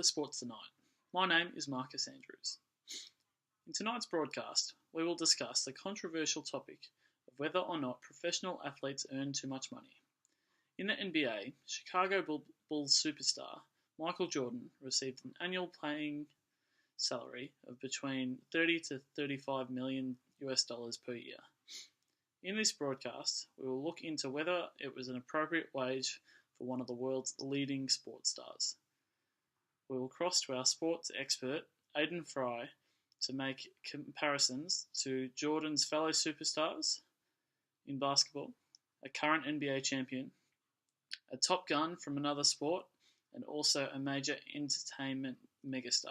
Sports Tonight. My name is Marcus Andrews. In tonight's broadcast, we will discuss the controversial topic of whether or not professional athletes earn too much money. In the NBA, Chicago Bulls superstar Michael Jordan received an annual playing salary of between 30 to 35 million US dollars per year. In this broadcast, we will look into whether it was an appropriate wage for one of the world's leading sports stars. We will cross to our sports expert, Aidan Frai, to make comparisons to Jordan's fellow superstars in basketball, a current NBA champion, a top gun from another sport, and also a major entertainment megastar.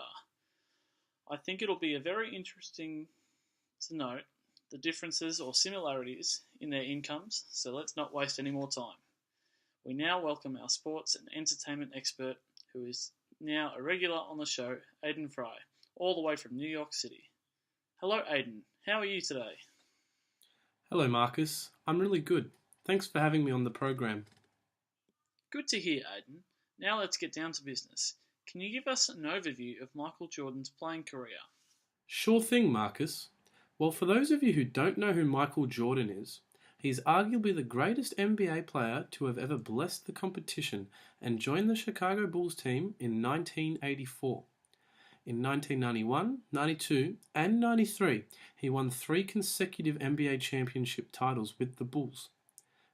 I think it'll be very interesting to note the differences or similarities in their incomes, so let's not waste any more time. We now welcome our sports and entertainment expert, who is now a regular on the show, Aidan Frai, all the way from New York City. Hello, Aidan. How are you today? Hello, Marcus. I'm really good. Thanks for having me on the program. Good to hear, Aidan. Now let's get down to business. Can you give us an overview of Michael Jordan's playing career? Sure thing, Marcus. Well, for those of you who don't know who Michael Jordan is, he's arguably the greatest NBA player to have ever blessed the competition and joined the Chicago Bulls team in 1984. In 1991, 92, and 93, he won 3 consecutive NBA championship titles with the Bulls.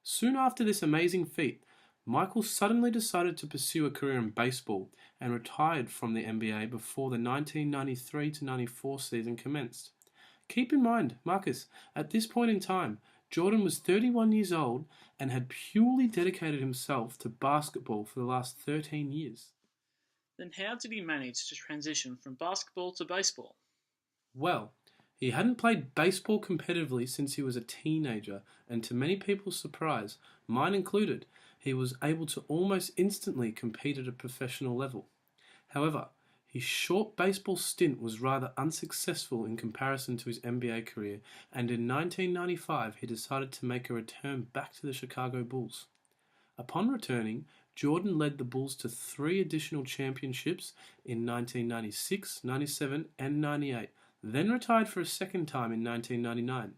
Soon after this amazing feat, Michael suddenly decided to pursue a career in baseball and retired from the NBA before the 1993-94 season commenced. Keep in mind, Marcus, at this point in time, Jordan was 31 years old and had purely dedicated himself to basketball for the last 13 years. Then how did he manage to transition from basketball to baseball? Well, he hadn't played baseball competitively since he was a teenager, and to many people's surprise, mine included, he was able to almost instantly compete at a professional level. However, his short baseball stint was rather unsuccessful in comparison to his NBA career, and in 1995 he decided to make a return back to the Chicago Bulls. Upon returning, Jordan led the Bulls to 3 additional championships in 1996, 97, and 98, then retired for a second time in 1999.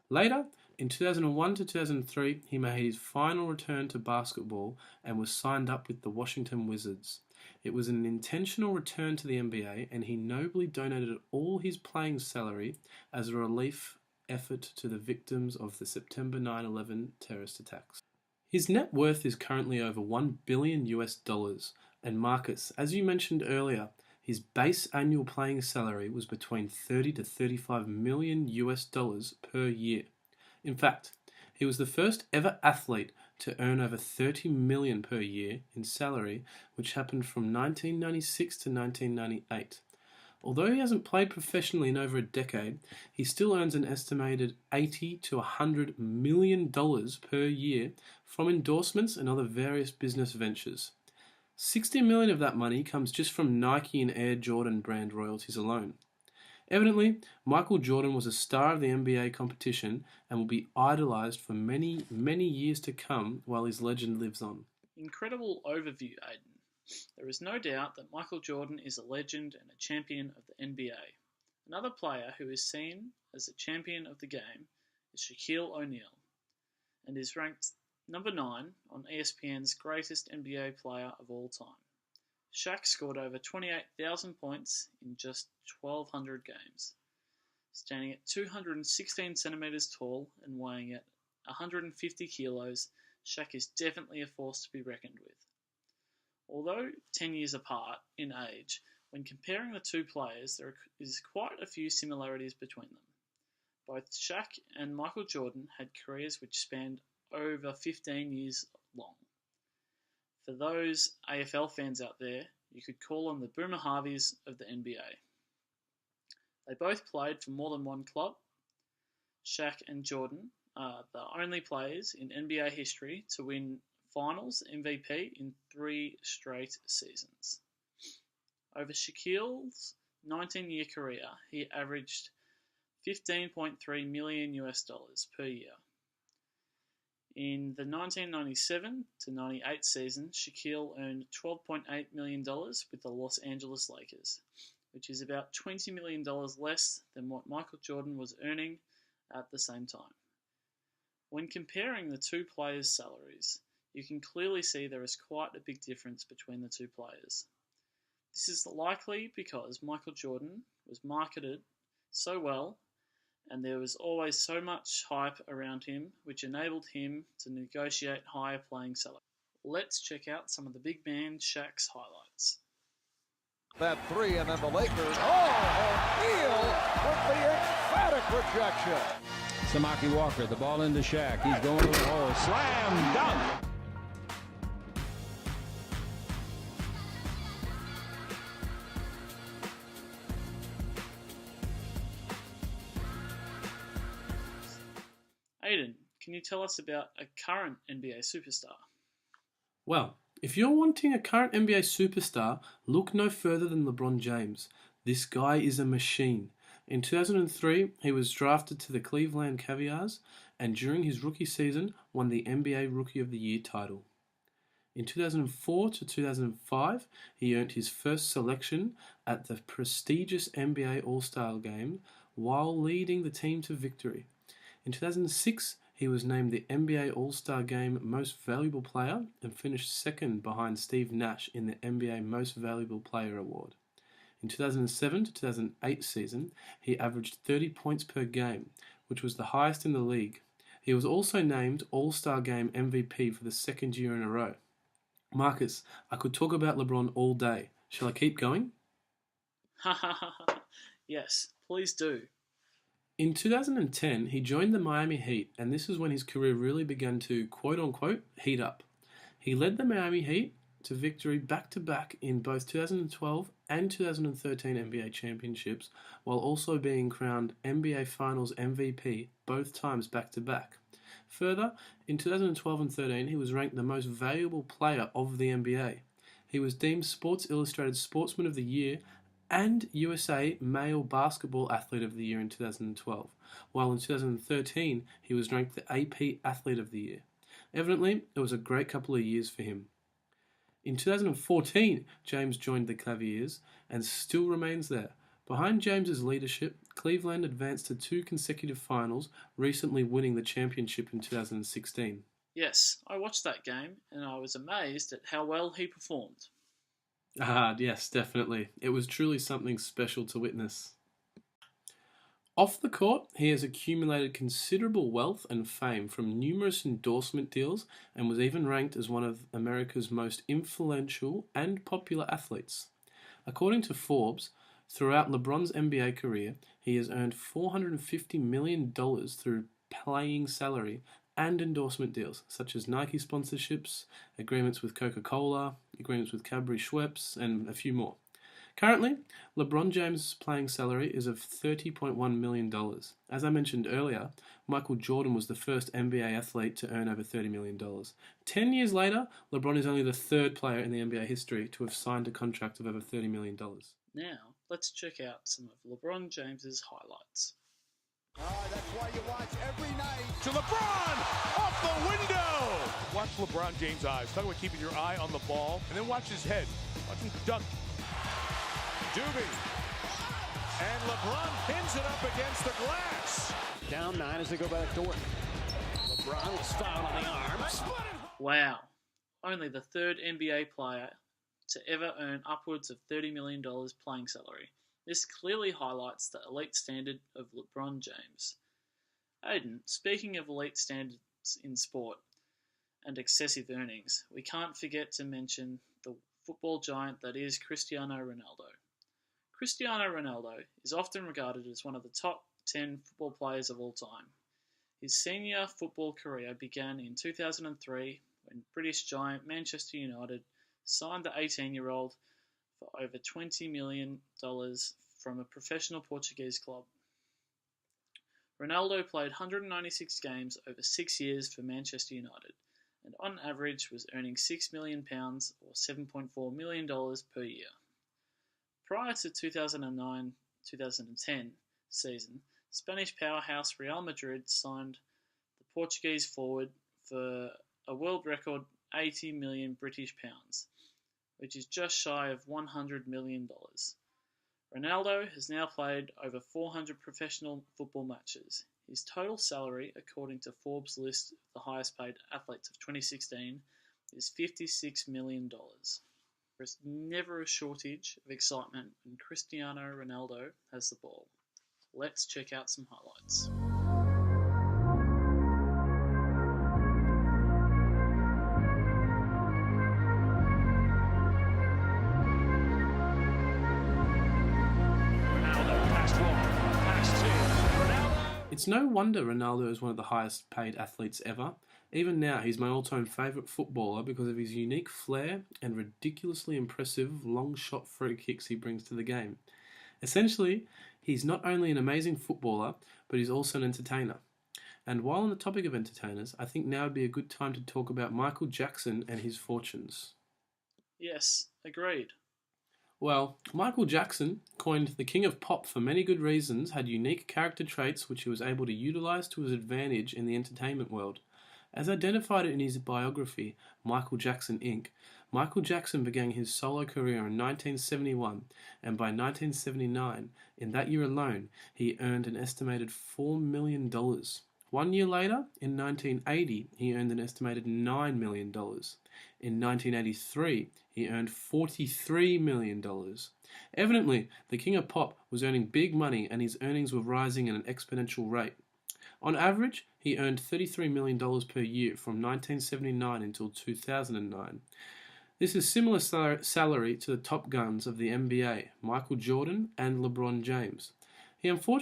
Later, in 2001 to 2003, he made his final return to basketball and was signed up with the Washington Wizards. It was an intentional return to the NBA, and he nobly donated all his playing salary as a relief effort to the victims of the September 9/11 terrorist attacks. His net worth is currently over $1 billion US, and Marcus, as you mentioned earlier, his base annual playing salary was between 30 to 35 million US dollars per year. In fact, he was the first ever athlete to earn over 30 million per year in salary, which happened from 1996 to 1998. Although he hasn't played professionally in over a decade, he still earns an estimated $80 to $100 million per year from endorsements and other various business ventures. 60 million of that money comes just from Nike and Air Jordan brand royalties alone. Evidently, Michael Jordan was a star of the NBA competition and will be idolized for many, many years to come while his legend lives on. Incredible overview, Aidan. There is no doubt that Michael Jordan is a legend and a champion of the NBA. Another player who is seen as a champion of the game is Shaquille O'Neal, and is ranked number 9 on ESPN's greatest NBA player of all time. Shaq scored over 28,000 points in just 1,200 games. Standing at 216 centimeters tall and weighing at 150 kilos, Shaq is definitely a force to be reckoned with. Although 10 years apart in age, when comparing the two players, there is quite a few similarities between them. Both Shaq and Michael Jordan had careers which spanned over 15 years long. For those AFL fans out there, you could call them the Boomer Harveys of the NBA. They both played for more than one club. Shaq and Jordan are the only players in NBA history to win Finals MVP in 3 straight seasons. Over Shaquille's 19-year career, he averaged $15.3 million US per year. In the 1997 to 98 season, Shaquille earned $12.8 million with the Los Angeles Lakers, which is about $20 million less than what Michael Jordan was earning at the same time. When comparing the two players' salaries, you can clearly see there is quite a big difference between the two players. This is likely because Michael Jordan was marketed so well and there was always so much hype around him, which enabled him to negotiate higher playing salaries. Let's check out some of the big man Shaq's highlights. That three, and then the Lakers. O'Neal with the emphatic rejection. Samaki Walker, the ball into Shaq. He's going to the hole. Slam dunk. Aidan, can you tell us about a current NBA superstar? Well, if you're wanting a current NBA superstar, look no further than LeBron James. This guy is a machine. In 2003, he was drafted to the Cleveland Cavaliers and during his rookie season won the NBA Rookie of the Year title. In 2004 to 2005, he earned his first selection at the prestigious NBA All-Star Game while leading the team to victory. In 2006, he was named the NBA All-Star Game Most Valuable Player and finished second behind Steve Nash in the NBA Most Valuable Player award. In 2007 to 2008 season, he averaged 30 points per game, which was the highest in the league. He was also named All-Star Game MVP for the second year in a row. Marcus, I could talk about LeBron all day. Shall I keep going? Yes, please do. In 2010, he joined the Miami Heat, and this is when his career really began to, quote-unquote, heat up. He led the Miami Heat to victory back-to-back in both 2012 and 2013 NBA championships, while also being crowned NBA Finals MVP both times back-to-back. Further, in 2012 and 13, he was ranked the most valuable player of the NBA. He was deemed Sports Illustrated Sportsman of the Year and USA Male Basketball Athlete of the Year in 2012, while in 2013 he was ranked the AP Athlete of the Year. Evidently, it was a great couple of years for him. In 2014, James joined the Cavaliers and still remains there. Behind James's leadership, Cleveland advanced to 2 consecutive finals, recently winning the championship in 2016. Yes, I watched that game and I was amazed at how well he performed. Yes, definitely. It was truly something special to witness. Off the court, he has accumulated considerable wealth and fame from numerous endorsement deals and was even ranked as one of America's most influential and popular athletes. According to Forbes, throughout LeBron's NBA career, he has earned $450 million through playing salary and endorsement deals, such as Nike sponsorships, agreements with Coca-Cola, agreements with Cadbury Schweppes, and a few more. Currently, LeBron James' playing salary is of $30.1 million. As I mentioned earlier, Michael Jordan was the first NBA athlete to earn over $30 million. 10 years later, LeBron is only the third player in the NBA history to have signed a contract of over $30 million. Now, let's check out some of LeBron James's highlights. That's why you watch every night. To LeBron! Off the window! Watch LeBron James' eyes. Talk about keeping your eye on the ball, and then watch his head. Watch him dunk. Doobie. And LeBron pins it up against the glass. Down 9 as they go back to work. LeBron was fouled on the arms. Wow, only the third NBA player to ever earn upwards of $30 million playing salary. This clearly highlights the elite standard of LeBron James. Aidan, speaking of elite standards in sport and excessive earnings, we can't forget to mention the football giant that is Cristiano Ronaldo. Cristiano Ronaldo is often regarded as one of the top 10 football players of all time. His senior football career began in 2003 when British giant Manchester United signed the 18-year-old for over $20 million from a professional Portuguese club. Ronaldo played 196 games over 6 years for Manchester United and on average was earning £6 million or $7.4 million per year. Prior to 2009-2010 season, Spanish powerhouse Real Madrid signed the Portuguese forward for a world record 80 million British pounds, which is just shy of $100 million. Ronaldo has now played over 400 professional football matches. His total salary, according to Forbes' list of the highest paid athletes of 2016, is $56 million. There's never a shortage of excitement when Cristiano Ronaldo has the ball. Let's check out some highlights. It's no wonder Ronaldo is one of the highest paid athletes ever. Even now, he's my all-time favourite footballer because of his unique flair and ridiculously impressive long-shot free kicks he brings to the game. Essentially, he's not only an amazing footballer, but he's also an entertainer. And while on the topic of entertainers, I think now would be a good time to talk about Michael Jackson and his fortunes. Yes, agreed. Well, Michael Jackson, coined the King of Pop for many good reasons, had unique character traits which he was able to utilise to his advantage in the entertainment world. As identified in his biography, Michael Jackson Inc., Michael Jackson began his solo career in 1971, and by 1979, in that year alone, he earned an estimated $4 million. 1 year later, in 1980, he earned an estimated $9 million. In 1983, he earned $43 million. Evidently, the King of Pop was earning big money and his earnings were rising at an exponential rate. On average, he earned $33 million per year from 1979 until 2009. This is similar salary to the top guns of the NBA, Michael Jordan and LeBron James. He unfortunately